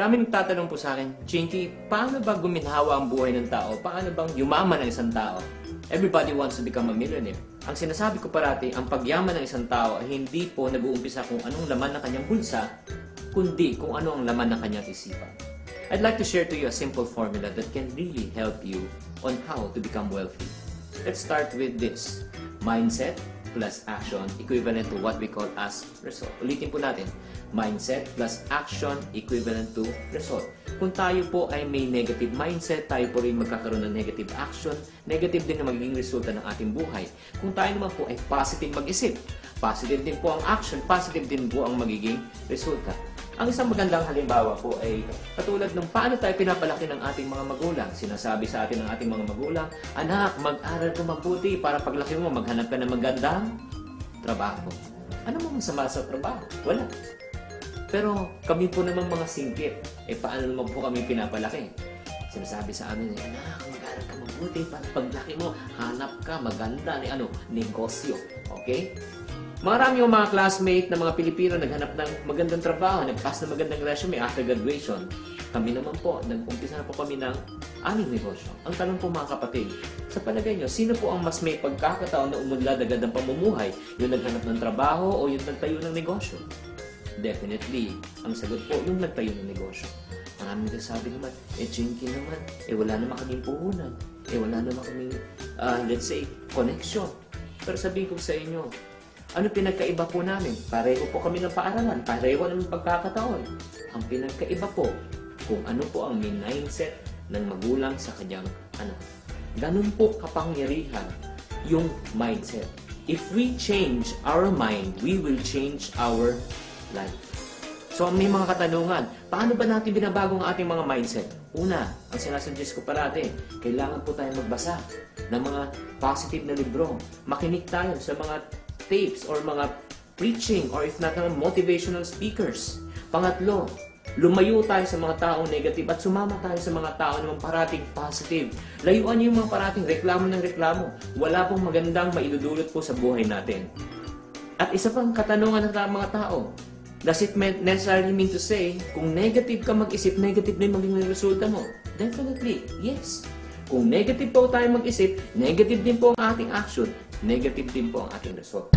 Maraming nagtatanong po sa akin, Chinky, paano ba guminhawa ang buhay ng tao? Paano bang yumaman ang isang tao? Everybody wants to become a millionaire. Ang sinasabi ko parati, ang pagyaman ng isang tao ay hindi po nag-uumpisa kung anong laman ng kanyang bulsa, kundi kung ano ang laman ng kanyang isipan. I'd like to share to you a simple formula that can really help you on how to become wealthy. Let's start with this. Mindset plus action equivalent to what we call as result. Ulitin po natin. Mindset plus action equivalent to result. Kung tayo po ay may negative mindset, tayo po rin magkakaroon ng negative action, negative din na magiging resulta ng ating buhay. Kung tayo naman po ay positive mag-isip, positive din po ang action, positive din po ang magiging resulta. Ang isang magandang halimbawa po ay katulad ng paano tayo pinapalaki ng ating mga magulang. Sinasabi sa atin ng ating mga magulang, anak, mag-aral ka mabuti para paglaki mo, maghanap ka ng magandang trabaho. Ano mo masama sa trabaho? Wala. Pero kami po naman mga singkit, paano naman po kami pinapalaki? Sinasabi sa amin, anak, mag-aral ka mabuti para paglaki mo, hanap ka maganda ni negosyo. Okay? Marami yung mga classmate na mga Pilipino naghanap ng magandang trabaho, nag-pass na magandang resume after graduation. Kami naman po, nag-umpisa na po kami ng aming negosyo. Ang tanong po mga kapatid, sa palagay nyo, sino po ang mas may pagkakataon na umunlad agad ng pamumuhay? Yung naghanap ng trabaho o yung nagtayo ng negosyo? Definitely, ang sagot po, yung nagtayo ng negosyo. Maraming nagsasabi naman, Chinky naman, wala naman kaming puhunan, wala naman kaming, let's say, connection. Pero sabihin ko sa inyo, ano pinagkaiba po namin? Pareho po kami ng paaralan, pareho ng pagkakataon. Ang pinagkaiba po, kung ano po ang mindset ng magulang sa kanyang anak. Ganun po kapangyarihan yung mindset. If we change our mind, we will change our life. So may mga katanungan, paano ba natin binabago ang ating mga mindset? Una, ang sinasuggest ko parati, kailangan po tayo magbasa ng mga positive na libro. Makinig tayo sa mga tapes or mga preaching or if not naman motivational speakers. Pangatlo, lumayo tayo sa mga taong negative at sumama tayo sa mga tao naman parating positive. Layuan niyo yung mga parating reklamo ng reklamo. Wala pong magandang maidudulot po sa buhay natin. At isa pang katanungan ng mga tao, does it necessarily mean to say, kung negative ka mag-isip, negative din magiging resulta mo? Definitely, yes. Kung negative po tayo mag-isip, negative din po ang ating action, negative din po ang ating result.